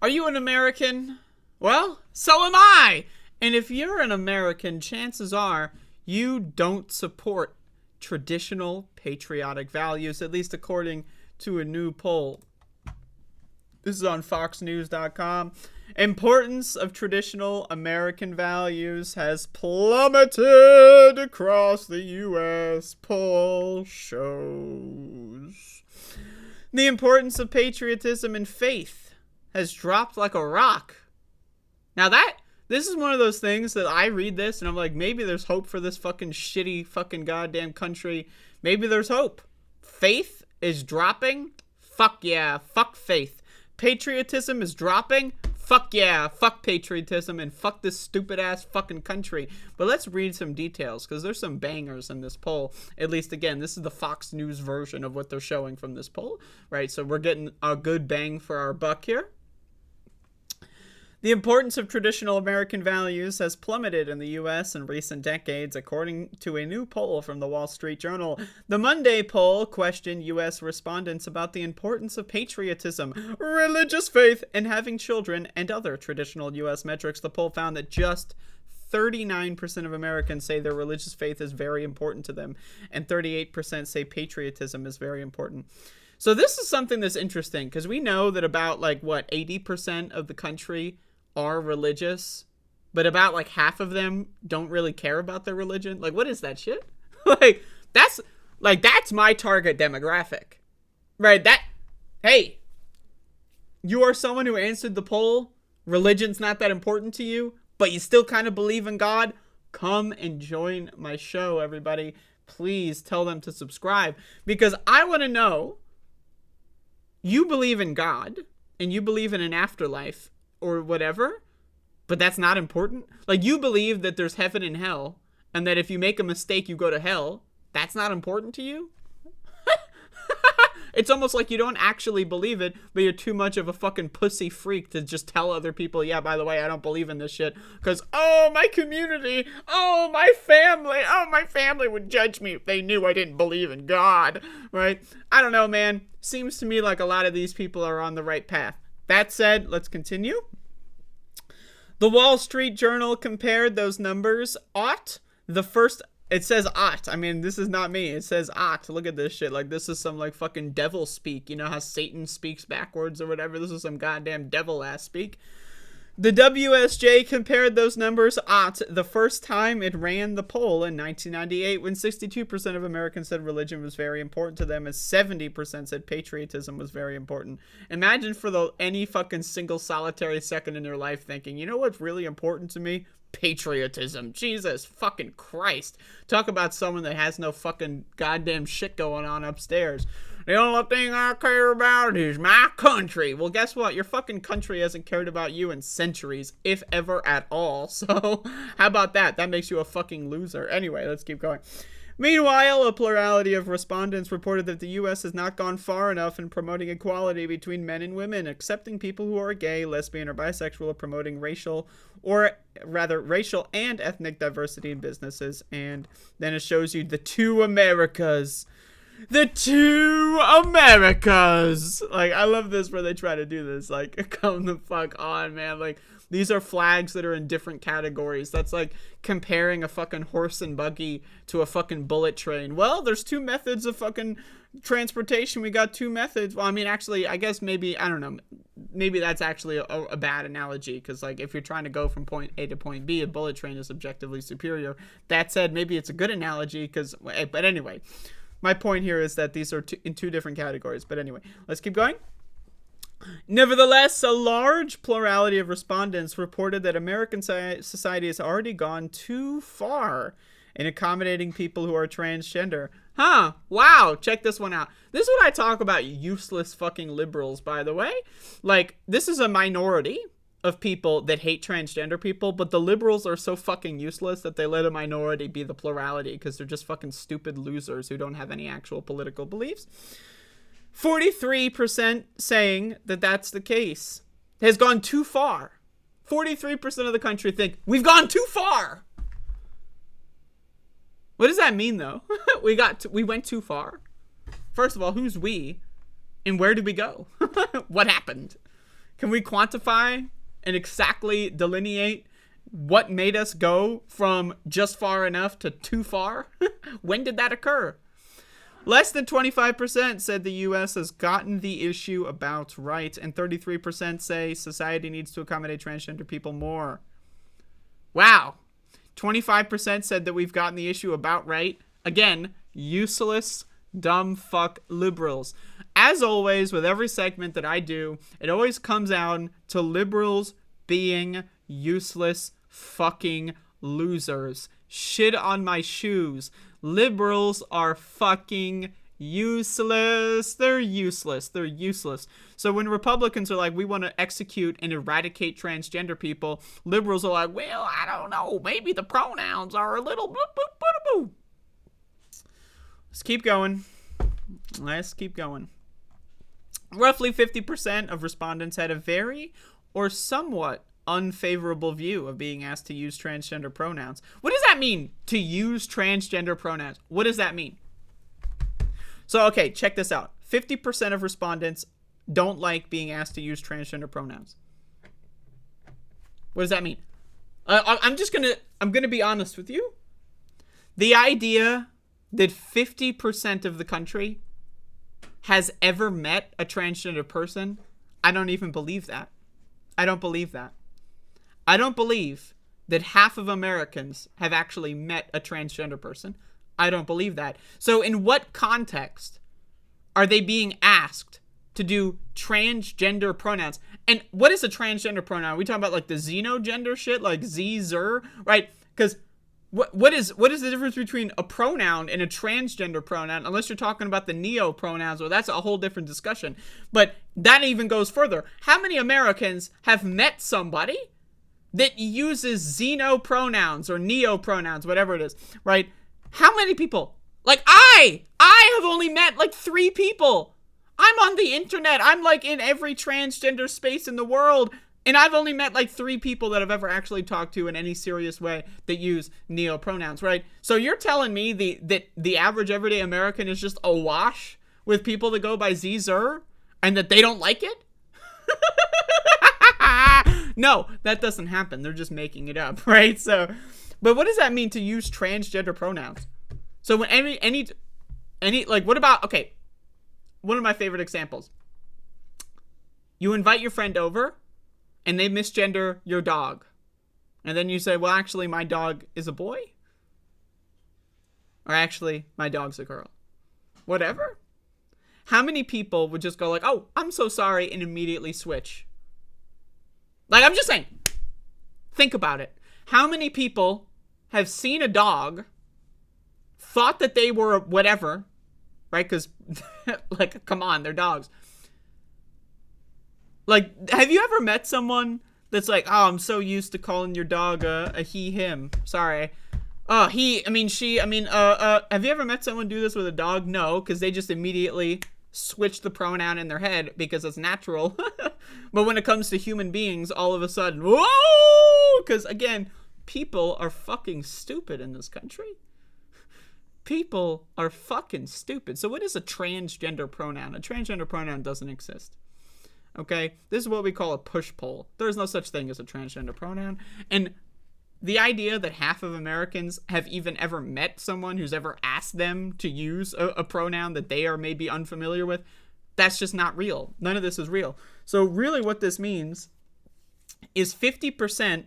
Are you an American? Well, so am I. And if you're an American, chances are you don't support traditional patriotic values, at least according to a new poll. This is on foxnews.com. Importance of traditional American values has plummeted across the U.S. Poll shows. The importance of patriotism and faith has dropped like a rock. Now this is one of those things that I read this and I'm like, maybe there's hope for this fucking shitty fucking goddamn country. Maybe there's hope. Faith is dropping. Fuck yeah. Fuck faith. Patriotism is dropping. Fuck yeah. Fuck patriotism and fuck this stupid ass fucking country. But let's read some details because there's some bangers in this poll. At least, again, this is the Fox News version of what they're showing from this poll, right? So we're getting a good bang for our buck here. The importance of traditional American values has plummeted in the U.S. in recent decades, according to a new poll from the Wall Street Journal. The Monday poll questioned U.S. respondents about the importance of patriotism, religious faith, and having children, and other traditional U.S. metrics. The poll found that just 39% of Americans say their religious faith is very important to them, and 38% say patriotism is very important. So this is something that's interesting, because we know that about, 80% of the country are religious, but about half of them don't really care about their religion. What is that shit? That's my target demographic, right? Hey, you are someone who answered the poll. Religion's not that important to you, but you still kind of believe in God. Come and join my show, everybody. Please tell them to subscribe, because I want to know, you believe in God and you believe in an afterlife or whatever, but that's not important. You believe that there's heaven and hell, and that if you make a mistake, you go to hell. That's not important to you? It's almost like you don't actually believe it, but you're too much of a fucking pussy freak to just tell other people, yeah, by the way, I don't believe in this shit. Because, my community, my family would judge me if they knew I didn't believe in God, right? I don't know, man. Seems to me like a lot of these people are on the right path. That said, let's continue. The Wall Street Journal compared those numbers. It says ought. I mean, this is not me. It says ought. Look at this shit. This is some fucking devil speak. You know how Satan speaks backwards or whatever? This is some goddamn devil ass speak. The WSJ compared those numbers ought the first time it ran the poll in 1998, when 62% of Americans said religion was very important to them and 70% said patriotism was very important. Imagine for any fucking single solitary second in your life thinking, you know what's really important to me? Patriotism. Jesus fucking Christ. Talk about someone that has no fucking goddamn shit going on upstairs. The only thing I care about is my country. Well, guess what? Your fucking country hasn't cared about you in centuries, if ever at all. So, how about that? That makes you a fucking loser. Anyway, let's keep going. Meanwhile, a plurality of respondents reported that the U.S. has not gone far enough in promoting equality between men and women, accepting people who are gay, lesbian, or bisexual, or promoting racial and ethnic diversity in businesses. And then it shows you the two Americas. The two Americas. I love this where they try to do this. Come the fuck on, man. These are flags that are in different categories. That's like comparing a fucking horse and buggy to a fucking bullet train. Well, there's two methods of fucking transportation. We got two methods. Well, I mean, actually, I guess maybe, I don't know. Maybe that's actually a bad analogy. Because, if you're trying to go from point A to point B, a bullet train is objectively superior. That said, maybe it's a good analogy. But anyway, my point here is that these are in two different categories. But anyway, let's keep going. Nevertheless, a large plurality of respondents reported that American society has already gone too far in accommodating people who are transgender. Huh. Wow. Check this one out. This is what I talk about useless fucking liberals, by the way. This is a minority of people that hate transgender people, but the liberals are so fucking useless that they let a minority be the plurality because they're just fucking stupid losers who don't have any actual political beliefs. 43% saying that that's the case. Has gone too far. 43% of the country think we've gone too far. What does that mean, though? We went too far. First of all, who's we? And where did we go? What happened? Can we quantify and exactly delineate what made us go from just far enough to too far? When did that occur? Less than 25% said the U.S. has gotten the issue about right, and 33% say society needs to accommodate transgender people more. Wow. 25% said that we've gotten the issue about right. Again, useless, dumb fuck liberals. As always, with every segment that I do, it always comes down to liberals being useless fucking losers. Shit on my shoes. Liberals are fucking useless. They're useless. They're useless. So when Republicans are like, we want to execute and eradicate transgender people, liberals are like, well, I don't know. Maybe the pronouns are a little boop, boop, boop, boop. Let's keep going. Let's keep going. Roughly 50% of respondents had a very or somewhat unfavorable view of being asked to use transgender pronouns. What does that mean, to use transgender pronouns? What does that mean? So, okay, check this out. 50% of respondents don't like being asked to use transgender pronouns. What does that mean? I'm gonna be honest with you. The idea that 50% of the country has ever met a transgender person, I don't even believe that. I don't believe that. I don't believe that half of Americans have actually met a transgender person. I don't believe that. So in what context are they being asked to do transgender pronouns? And what is a transgender pronoun? Are we talking about like the xenogender shit, like Z-zer, right? Because what is the difference between a pronoun and a transgender pronoun? Unless you're talking about the neo-pronouns, well, that's a whole different discussion. But that even goes further. How many Americans have met somebody that uses xeno-pronouns or neo-pronouns, whatever it is, right? How many people? Like I have only met like 3 people. I'm on the internet. I'm like in every transgender space in the world. And I've only met like 3 people that I've ever actually talked to in any serious way that use neo-pronouns, right? So you're telling me that the average everyday American is just awash with people that go by Z-zer and that they don't like it? No, that doesn't happen. They're just making it up, right? So, but what does that mean to use transgender pronouns? So when any like, what about, okay, one of my favorite examples. You invite your friend over and they misgender your dog. And then you say, well, actually, my dog is a boy. Or actually, my dog's a girl. Whatever. How many people would just go like, oh, I'm so sorry, and immediately switch? Like, I'm just saying, think about it. How many people have seen a dog, thought that they were whatever, right? Because, like, come on, they're dogs. Like, have you ever met someone that's like, oh, I'm so used to calling your dog a he, him. Sorry. Have you ever met someone do this with a dog? No, because they just immediately switch the pronoun in their head because it's natural. But when it comes to human beings, all of a sudden, whoa! Because, again, people are fucking stupid in this country. People are fucking stupid. So what is a transgender pronoun? A transgender pronoun doesn't exist. Okay? This is what we call a push-pull. There's no such thing as a transgender pronoun. And the idea that half of Americans have even ever met someone who's ever asked them to use a pronoun that they are maybe unfamiliar with, that's just not real. None of this is real. So really what this means is 50%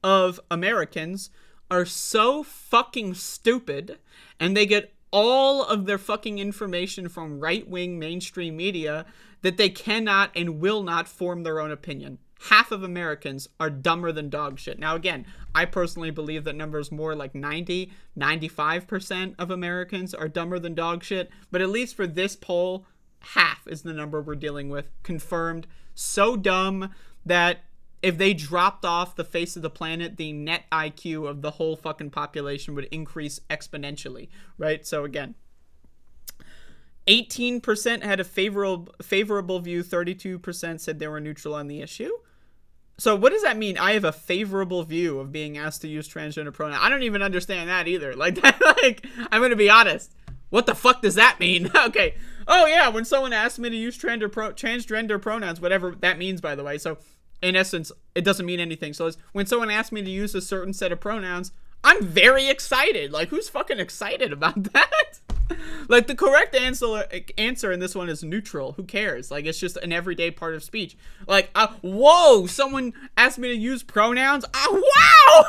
of Americans are so fucking stupid, and they get all of their fucking information from right-wing mainstream media, that they cannot and will not form their own opinion. Half of Americans are dumber than dog shit. Now, again, I personally believe that number is more like 95% of Americans are dumber than dog shit. But at least for this poll, half is the number we're dealing with. Confirmed. So dumb that if they dropped off the face of the planet, the net IQ of the whole fucking population would increase exponentially, right? So again, 18% had a favorable view. 32% said they were neutral on the issue. So what does that mean? I have a favorable view of being asked to use transgender pronouns. I don't even understand that either. Like, that, like, I'm going to be honest. What the fuck does that mean? Okay. Oh, yeah, when someone asks me to use transgender pronouns, whatever that means, by the way. So, in essence, it doesn't mean anything. So, when someone asks me to use a certain set of pronouns, I'm very excited. Like, who's fucking excited about that? Like, the correct answer in this one is neutral. Who cares? Like, it's just an everyday part of speech. Like, whoa, someone asked me to use pronouns. Wow!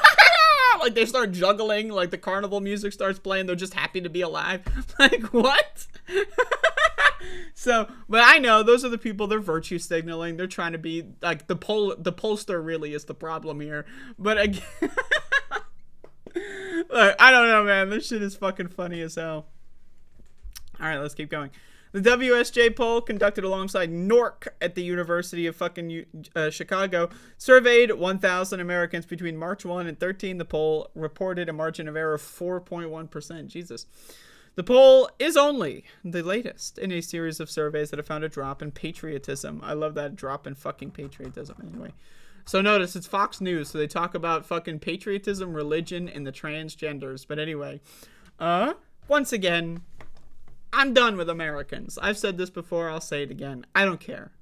Like, they start juggling. Like, the carnival music starts playing. They're just happy to be alive. Like, what? So, but I know those are the people. They're virtue signaling. They're trying to be, like, the pollster really is the problem here. But, again, look, I don't know, man. This shit is fucking funny as hell. All right, let's keep going. The WSJ poll, conducted alongside NORC at the University of fucking Chicago, surveyed 1,000 Americans between March 1 and 13. The poll reported a margin of error of 4.1%. Jesus. The poll is only the latest in a series of surveys that have found a drop in patriotism. I love that, drop in fucking patriotism. Anyway. So notice, it's Fox News, so they talk about fucking patriotism, religion, and the transgenders. But anyway, once again, I'm done with Americans. I've said this before, I'll say it again. I don't care.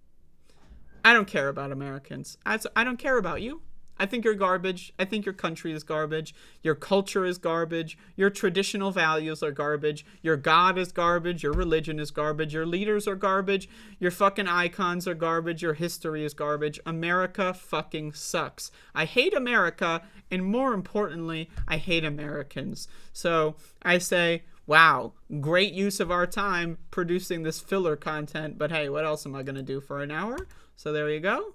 I don't care about Americans. I don't care about you. I think you're garbage. I think your country is garbage. Your culture is garbage. Your traditional values are garbage. Your God is garbage. Your religion is garbage. Your leaders are garbage. Your fucking icons are garbage. Your history is garbage. America fucking sucks. I hate America, and more importantly, I hate Americans. So I say, wow, great use of our time producing this filler content, but hey, what else am I going to do for an hour? So there you go.